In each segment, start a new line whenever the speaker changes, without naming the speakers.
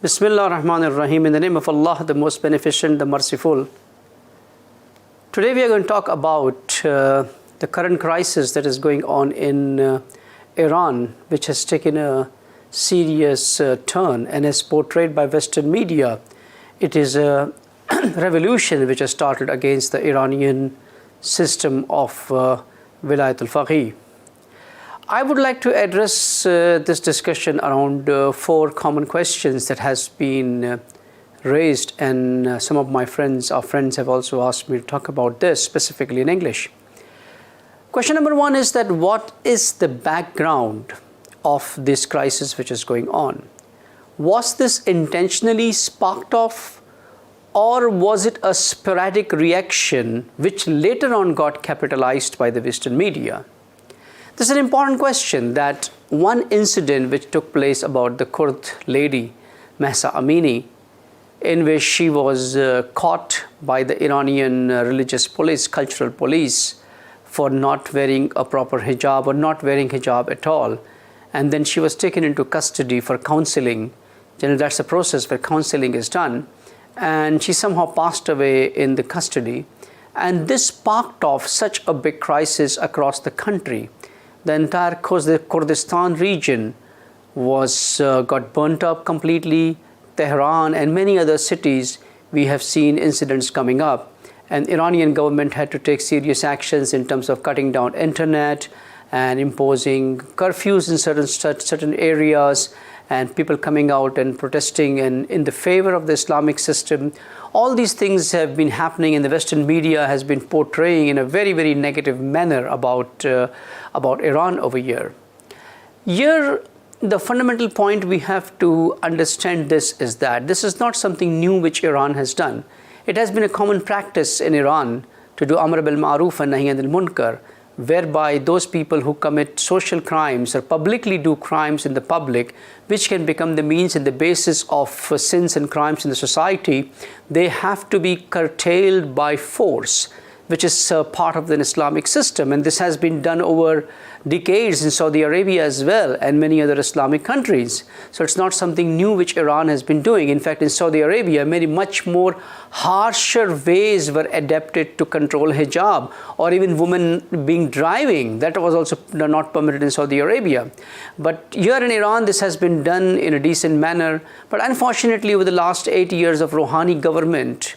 Bismillah ar-Rahman ar-Rahim. In the name of Allah, the most beneficent, the merciful. Today we are going to talk about the current crisis that is going on in Iran, which has taken a serious turn and is portrayed by Western media. It is a revolution which has started against the Iranian system of Wilayat al-Faqih. I would like to address this discussion around four common questions that has been raised, and some of my friends have also asked me to talk about this specifically in English. Question number one is that what is the background of this crisis which is going on? Was this intentionally sparked off, or was it a sporadic reaction which later on got capitalized by the Western media? This is an important question. That one incident which took place about the Kurd lady, Mahsa Amini, in which she was caught by the Iranian religious police, cultural police, for not wearing a proper hijab or not wearing hijab at all. And then she was taken into custody for counseling. That's the process where counseling is done. And she somehow passed away in the custody. And this sparked off such a big crisis across the country. The entire Kurdistan region got burnt up completely. Tehran and many other cities, we have seen incidents coming up. And Iranian government had to take serious actions in terms of cutting down internet and imposing curfews in certain areas, and people coming out and protesting and in the favor of the Islamic system. All these things have been happening, and the Western media has been portraying in a very, very negative manner about Iran over here. Here, the fundamental point we have to understand this is that this is not something new which Iran has done. It has been a common practice in Iran to do Amr bil Ma'ruf and Nahy anil Munkar, whereby those people who commit social crimes or publicly do crimes in the public, which can become the means and the basis of sins and crimes in the society, they have to be curtailed by force, which is part of the Islamic system. And this has been done over decades in Saudi Arabia as well and many other Islamic countries. So it's not something new which Iran has been doing. In fact, in Saudi Arabia, many much more harsher ways were adapted to control hijab, or even women being driving. That was also not permitted in Saudi Arabia. But here in Iran, this has been done in a decent manner. But unfortunately, over the last 8 years of Rouhani government,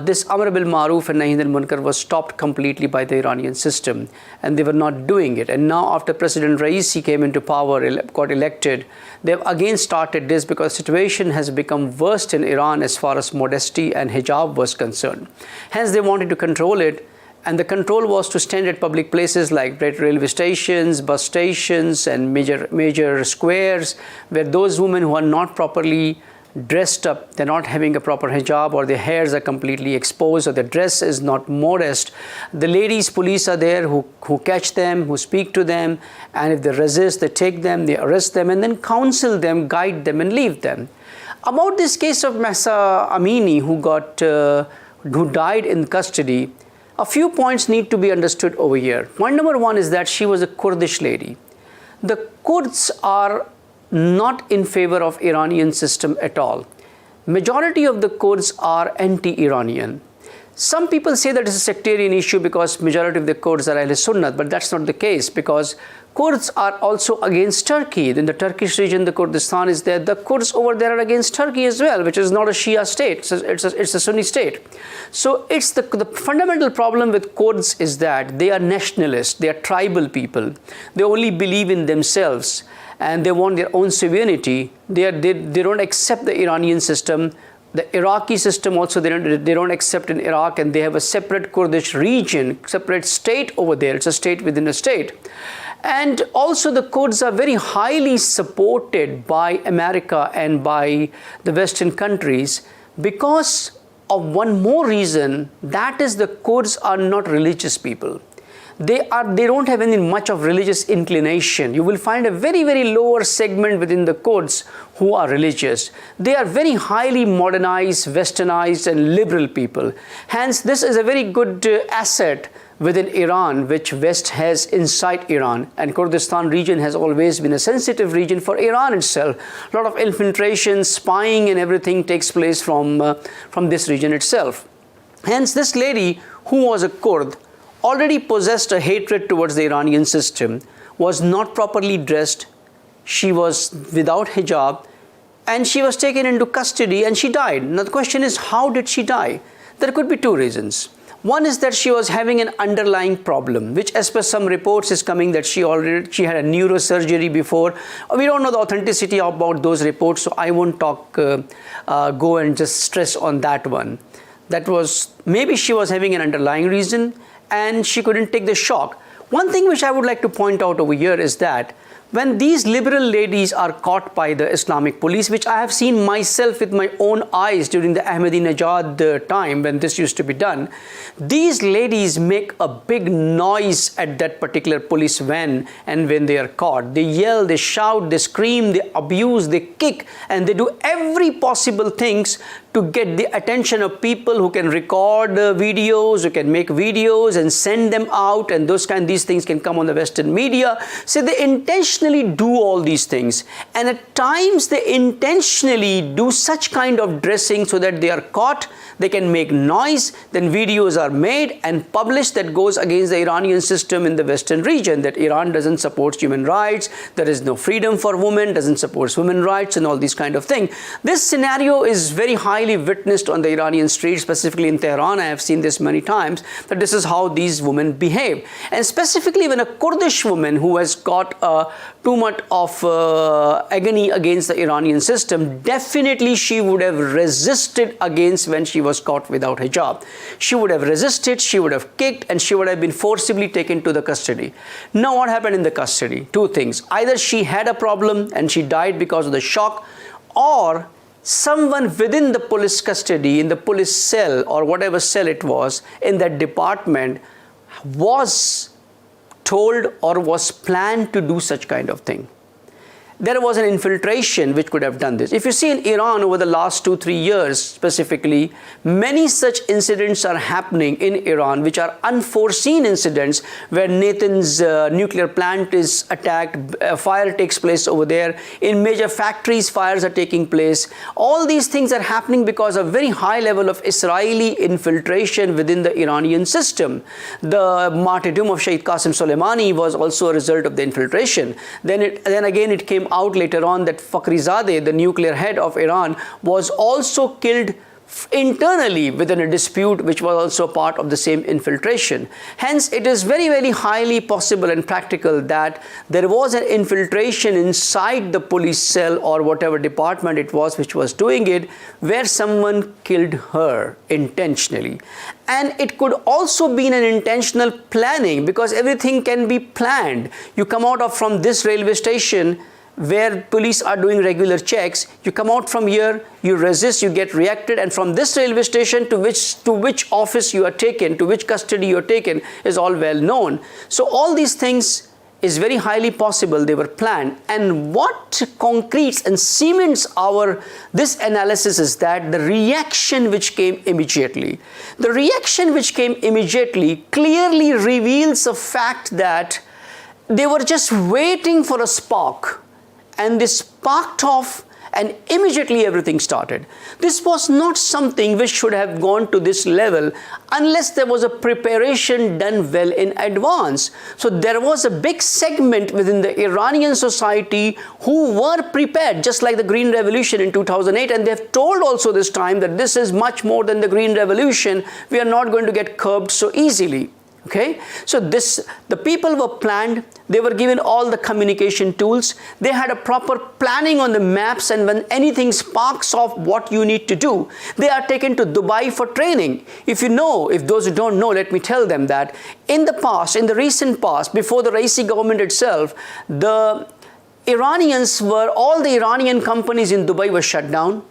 this Amr bil Ma'ruf and Nahy anil Munkar was stopped completely by the Iranian system, and they were not doing it. And now after President Raisi came into power, got elected, they've again started this because the situation has become worse in Iran as far as modesty and hijab was concerned. Hence they wanted to control it, and the control was to stand at public places like railway stations, bus stations, and major squares, where those women who are not properly dressed up, they're not having a proper hijab, or their hairs are completely exposed, or their dress is not modest. The ladies police are there who catch them, who speak to them, and if they resist, they take them, they arrest them, and then counsel them, guide them, and leave them. About this case of Mahsa Amini, who died in custody, a few points need to be understood over here. Point number one is that she was a Kurdish lady. The Kurds are not in favor of Iranian system at all. Majority of the Kurds are anti-Iranian. Some people say that it's a sectarian issue because majority of the Kurds are Ahl Sunnah, but that's not the case, because Kurds are also against Turkey. In the Turkish region, the Kurdistan is there. The Kurds over there are against Turkey as well, which is not a Shia state. It's a Sunni state. So it's the fundamental problem with Kurds is that they are nationalists. They are tribal people. They only believe in themselves, and they want their own sovereignty. They don't accept the Iranian system. The Iraqi system also, they don't accept in Iraq, and they have a separate Kurdish region, separate state over there. It's a state within a state. And also the Kurds are very highly supported by America and by the Western countries because of one more reason, that is the Kurds are not religious people. they don't have any much of religious inclination. You will find a very, very lower segment within the Kurds who are religious. They are very highly modernized, westernized and liberal people. Hence, this is a very good asset within Iran, which West has inside Iran. And Kurdistan region has always been a sensitive region for Iran itself. A lot of infiltration, spying and everything takes place from this region itself. Hence, this lady who was a Kurd already possessed a hatred towards the Iranian system, was not properly dressed, she was without hijab, and she was taken into custody and she died. Now the question is, how did she die? There could be two reasons. One is that she was having an underlying problem, which as per some reports is coming that she had a neurosurgery before. We don't know the authenticity about those reports, so I won't go and just stress on that one. That was, maybe she was having an underlying reason and she couldn't take the shock. One thing which I would like to point out over here is that when these liberal ladies are caught by the Islamic police, which I have seen myself with my own eyes during the Ahmadinejad time when this used to be done, these ladies make a big noise at that particular police van, and when they are caught, they yell, they shout, they scream, they abuse, they kick, and they do every possible things to get the attention of people who can record videos, who can make videos and send them out, and these things can come on the Western media. So they intentionally do all these things, and at times they intentionally do such kind of dressing so that they are caught, they can make noise, then videos are made and published that goes against the Iranian system in the Western region, that Iran doesn't support human rights, there is no freedom for women, doesn't support women rights and all these kind of things. This scenario is very highly witnessed on the Iranian streets, specifically in Tehran. I have seen this many times, that this is how these women behave. And specifically when a Kurdish woman who has got too much of agony against the Iranian system, definitely she would have resisted against when she was caught without hijab. She would have resisted, she would have kicked, and she would have been forcibly taken to the custody. Now what happened in the custody? Two things. Either she had a problem and she died because of the shock, or someone within the police custody, in the police cell or whatever cell it was in that department, was told or was planned to do such kind of thing. There was an infiltration which could have done this. If you see in Iran over the last 2-3 years specifically, many such incidents are happening in Iran which are unforeseen incidents, where Nathan's nuclear plant is attacked, a fire takes place over there, in major factories fires are taking place. All these things are happening because of very high level of Israeli infiltration within the Iranian system. The martyrdom of Shaykh Qasim Soleimani was also a result of the infiltration. Then again it came out later on that Fakhrizadeh, the nuclear head of Iran, was also killed internally within a dispute which was also part of the same infiltration. Hence, it is very, very highly possible and practical that there was an infiltration inside the police cell or whatever department it was which was doing it, where someone killed her intentionally. And it could also be an intentional planning, because everything can be planned. You come out from this railway station where police are doing regular checks, you come out from here, you resist, you get reacted, and from this railway station to which office you are taken, to which custody you are taken, is all well known. So all these things is very highly possible they were planned. And what concretes and cements this analysis is that the reaction which came immediately. The reaction which came immediately clearly reveals the fact that they were just waiting for a spark, and they sparked off, and immediately everything started. This was not something which should have gone to this level unless there was a preparation done well in advance. So there was a big segment within the Iranian society who were prepared, just like the Green Revolution in 2008, and they have told also this time that this is much more than the Green Revolution. We are not going to get curbed so easily. Okay, so the people were planned, they were given all the communication tools, they had a proper planning on the maps, and when anything sparks off what you need to do, they are taken to Dubai for training. If those who don't know, let me tell them that in the recent past, before the Raisi government itself, all the Iranian companies in Dubai were shut down.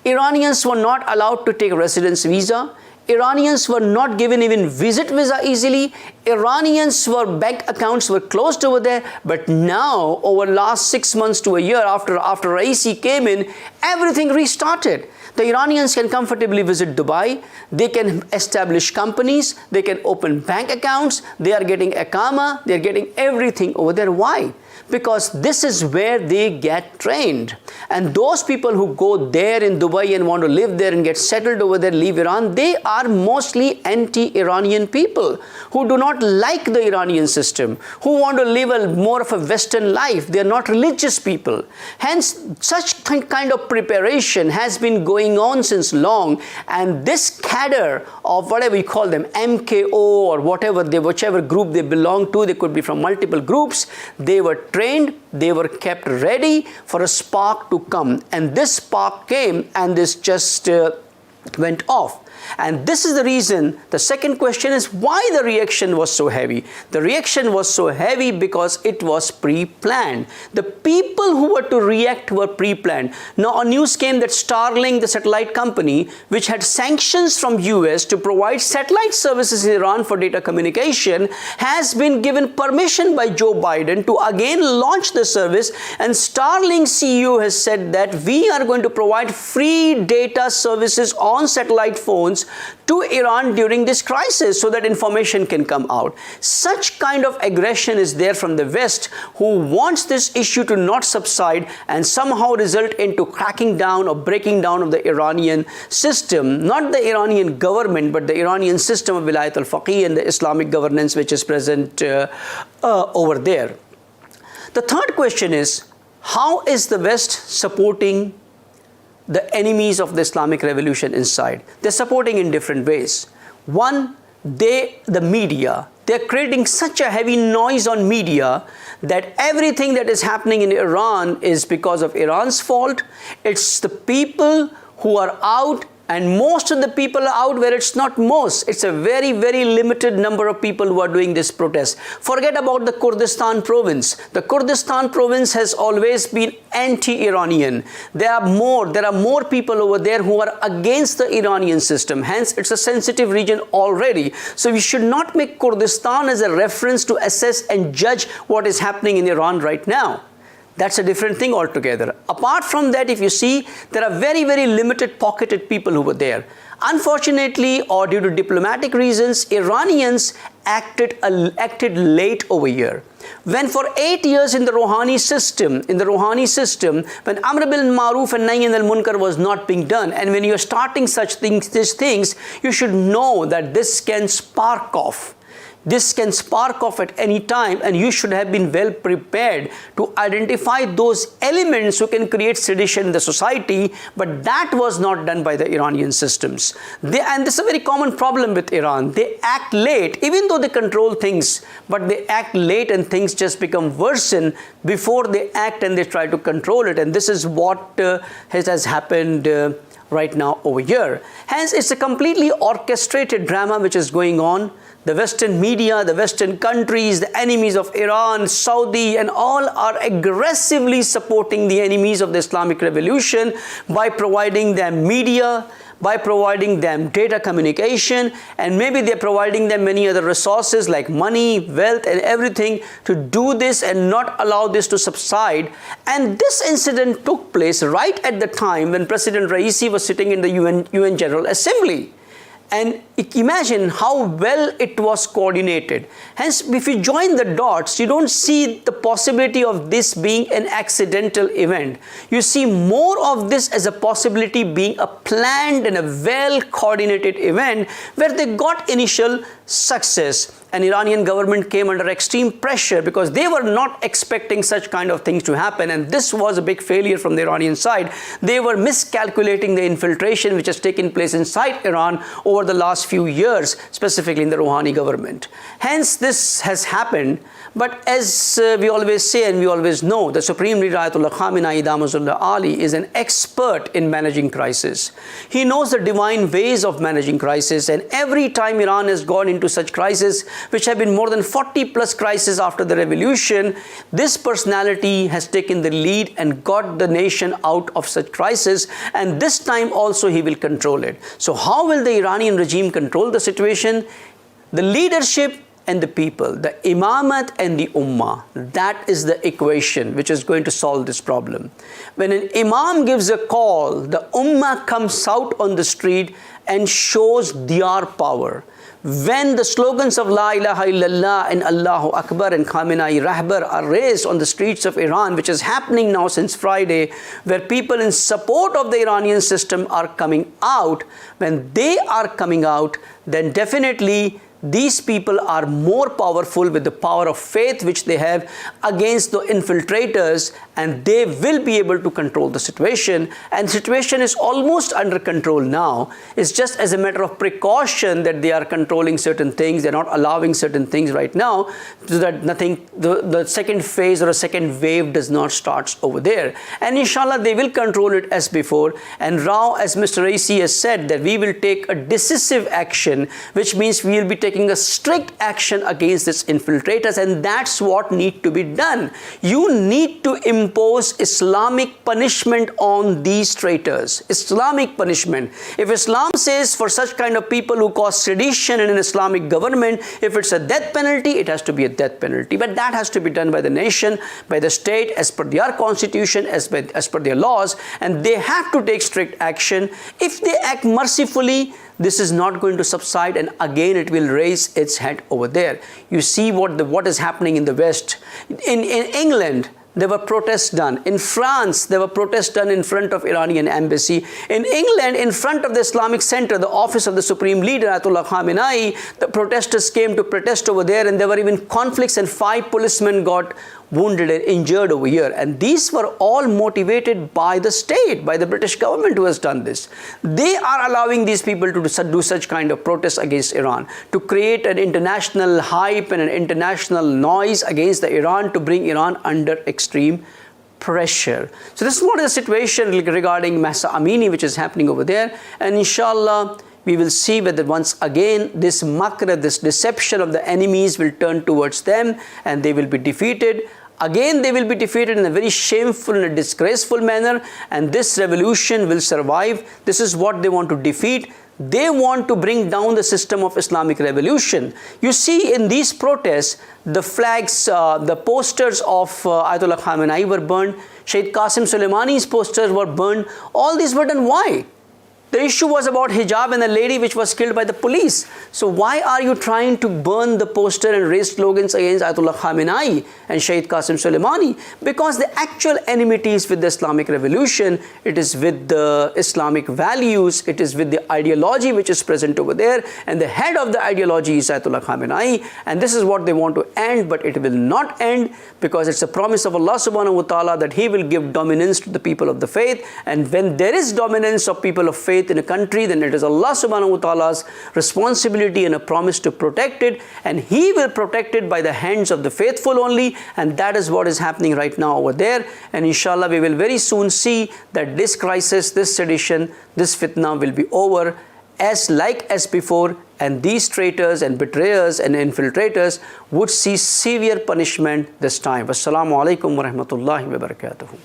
Iranians were not allowed to take residence visa. Iranians were not given even visa easily. Iranians bank accounts were closed over there. But now, over last 6 months to a year after Raisi came in, everything restarted. The Iranians can comfortably visit Dubai. They can establish companies. They can open bank accounts. They are getting Iqama. They are getting everything over there. Why? Because this is where they get trained. And those people who go there in Dubai and want to live there and get settled over there, leave Iran, they are mostly anti-Iranian people who do not like the Iranian system, who want to live more of a Western life. They are not religious people. Hence, such kind of preparation has been going on since long. And this cadre of whatever you call them, MKO or whichever group they belong to, they could be from multiple groups, they were trained, they were kept ready for a spark to come. And this spark came and this just went off. And this is the reason. The second question is why the reaction was so heavy. The reaction was so heavy because it was pre-planned. The people who were to react were pre-planned. Now a news came that Starlink, the satellite company, which had sanctions from US to provide satellite services in Iran for data communication, has been given permission by Joe Biden to again launch the service. And Starlink CEO has said that we are going to provide free data services on satellite phones to Iran during this crisis so that information can come out. Such kind of aggression is there from the West, who wants this issue to not subside and somehow result into cracking down or breaking down of the Iranian system, not the Iranian government, but the Iranian system of Wilayat al-Faqih and the Islamic governance which is present over there. The third question is, how is the West supporting the enemies of the Islamic revolution inside? They're supporting in different ways. One, the media. They're creating such a heavy noise on media that everything that is happening in Iran is because of Iran's fault. It's the people who are out, and most of the people are out where it's not most. It's a very, very limited number of people who are doing this protest. Forget about the Kurdistan province. The Kurdistan province has always been anti-Iranian. There are more people over there who are against the Iranian system. Hence, it's a sensitive region already. So we should not make Kurdistan as a reference to assess and judge what is happening in Iran right now. That's a different thing altogether. Apart from that, if you see, there are very, very limited pocketed people who were there. Unfortunately, or due to diplomatic reasons, Iranians acted late over here. When for 8 years in the Rouhani system, when Amr bil Maruf and Nahy anil Munkar was not being done, and when you're starting these things, you should know that this can spark off. This can spark off at any time, and you should have been well prepared to identify those elements who can create sedition in the society, but that was not done by the Iranian systems. And this is a very common problem with Iran. They act late, even though they control things, but they act late and things just become worsen before they act and they try to control it. And this is what has happened right now over here. Hence, it's a completely orchestrated drama which is going on. The Western media, the Western countries, the enemies of Iran, Saudi, and all are aggressively supporting the enemies of the Islamic revolution by providing them media, by providing them data communication, and maybe they're providing them many other resources like money, wealth, and everything to do this and not allow this to subside. And this incident took place right at the time when President Raisi was sitting in the UN General Assembly. And imagine how well it was coordinated. Hence, if you join the dots, you don't see the possibility of this being an accidental event. You see more of this as a possibility being a planned and a well-coordinated event where they got initial success. And Iranian government came under extreme pressure because they were not expecting such kind of things to happen, and this was a big failure from the Iranian side. They were miscalculating the infiltration which has taken place inside Iran over the last few years, specifically in the Rouhani government. Hence, this has happened. But as we always say and we always know, the Supreme Leader Ayatollah Khamenei Damazullah Ali is an expert in managing crisis. He knows the divine ways of managing crisis, and every time Iran has gone into such crisis, which have been more than 40 plus crises after the revolution, this personality has taken the lead and got the nation out of such crisis, and this time also he will control it. So how will the Iranian regime control the situation? The leadership and the people, the imamat and the ummah, that is the equation which is going to solve this problem. When an imam gives a call, the ummah comes out on the street and shows their power. When the slogans of La ilaha illallah and Allahu Akbar and Khamenei Rahbar are raised on the streets of Iran, which is happening now since Friday, where people in support of the Iranian system are coming out, when they are coming out, then definitely these people are more powerful with the power of faith which they have against the infiltrators, and they will be able to control the situation. And the situation is almost under control now. It's just as a matter of precaution that they are controlling certain things. They're not allowing certain things right now, so that the second phase or a second wave does not start over there. And inshallah they will control it as before. And now, as Mr. Raisi has said, that we will take a decisive action, which means we will be taking a strict action against these infiltrators, and that's what needs to be done. You need to impose Islamic punishment on these traitors. Islamic punishment. If Islam says for such kind of people who cause sedition in an Islamic government, if it's a death penalty, it has to be a death penalty. But that has to be done by the nation, by the state, as per their constitution, as per their laws, and they have to take strict action. If they act mercifully, this is not going to subside, and again it will raise its head over there. You see what is happening in the West. In England, there were protests done. In France, there were protests done in front of Iranian embassy. In England, in front of the Islamic Center, the office of the Supreme Leader, Ayatollah Khamenei, the protesters came to protest over there, and there were even conflicts, and 5 policemen got wounded and injured over here. And these were all motivated by the state, by the British government who has done this. They are allowing these people to do such kind of protests against Iran, to create an international hype and an international noise against the Iran, to bring Iran under extreme pressure. So this is what is the situation regarding Mahsa Amini, which is happening over there. And inshallah, we will see whether once again this makr, this deception of the enemies will turn towards them, and they will be defeated. Again, they will be defeated in a very shameful and a disgraceful manner, and this revolution will survive. This is what they want to defeat. They want to bring down the system of Islamic revolution. You see, in these protests, the flags, the posters of Ayatollah Khamenei were burned. Shaykh Qasim Soleimani's posters were burned. All these were done. Why? The issue was about hijab and a lady which was killed by the police. So why are you trying to burn the poster and raise slogans against Ayatollah Khamenei and Shaykh Qasim Soleimani? Because the actual enmity is with the Islamic revolution. It is with the Islamic values. It is with the ideology which is present over there. And the head of the ideology is Ayatollah Khamenei. And this is what they want to end, but it will not end, because it's a promise of Allah subhanahu wa ta'ala that He will give dominance to the people of the faith. And when there is dominance of people of faith in a country, then it is Allah subhanahu wa ta'ala's responsibility and a promise to protect it, and He will protect it by the hands of the faithful only. And that is what is happening right now over there. And inshallah, we will very soon see that this crisis, this sedition, this fitna will be over as before, and these traitors and betrayers and infiltrators would see severe punishment this time. Wassalamu alaikum wa rahmatullahi wa barakatuhu.